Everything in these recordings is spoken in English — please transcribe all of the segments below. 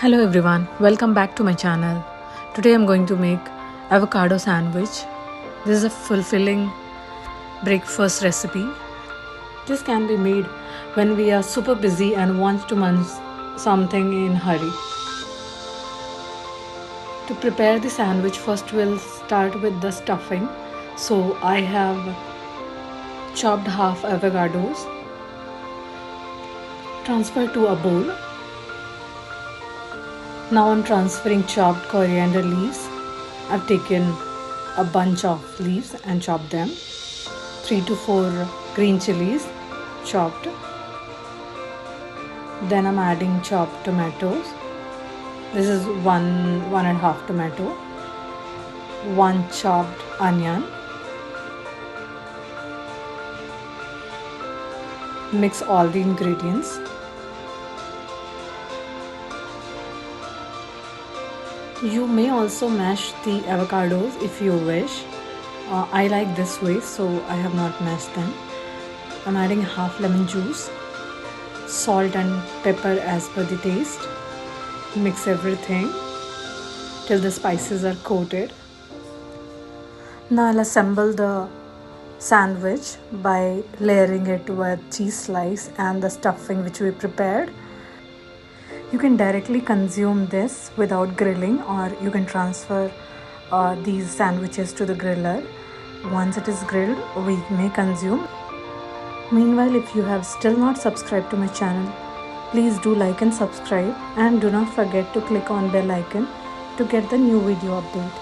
Hello everyone, welcome back to my channel. Today I'm going to make avocado sandwich. This is a fulfilling breakfast recipe. This can be made when we are super busy and want to munch something in hurry. To prepare the sandwich, first we'll start with the stuffing. So I have chopped half avocados. Transfer to a bowl. Now I'm transferring chopped coriander leaves. I've taken a bunch of leaves and chopped them. 3 to 4 green chilies chopped. Then I'm adding chopped tomatoes. This is one and a half tomato. 1 chopped onion. Mix all the ingredients. You may also mash the avocados if you wish. I like this way, so I have not mashed them. I'm adding half lemon juice, salt and pepper as per the taste. Mix everything till the spices are coated. Now I'll assemble the sandwich by layering it with cheese slice and the stuffing which we prepared. You can directly consume this without grilling, or you can transfer these sandwiches to the griller. Once it is grilled, we may consume. Meanwhile, if you have still not subscribed to my channel, please do like and subscribe, and do not forget to click on bell icon to get the new video update.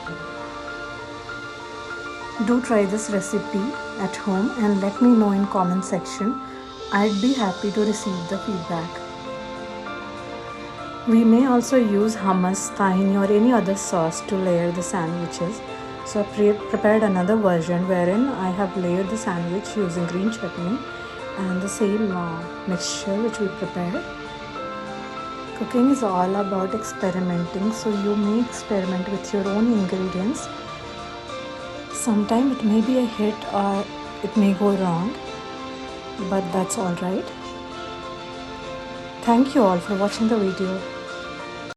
Do try this recipe at home and let me know in comment section. I'd be happy to receive the feedback. We may also use hummus, tahini or any other sauce to layer the sandwiches. So I prepared another version wherein I have layered the sandwich using green chutney and the same mixture which we prepared. Cooking is all about experimenting, so you may experiment with your own ingredients. Sometimes it may be a hit or it may go wrong, but that's alright. Thank you all for watching the video.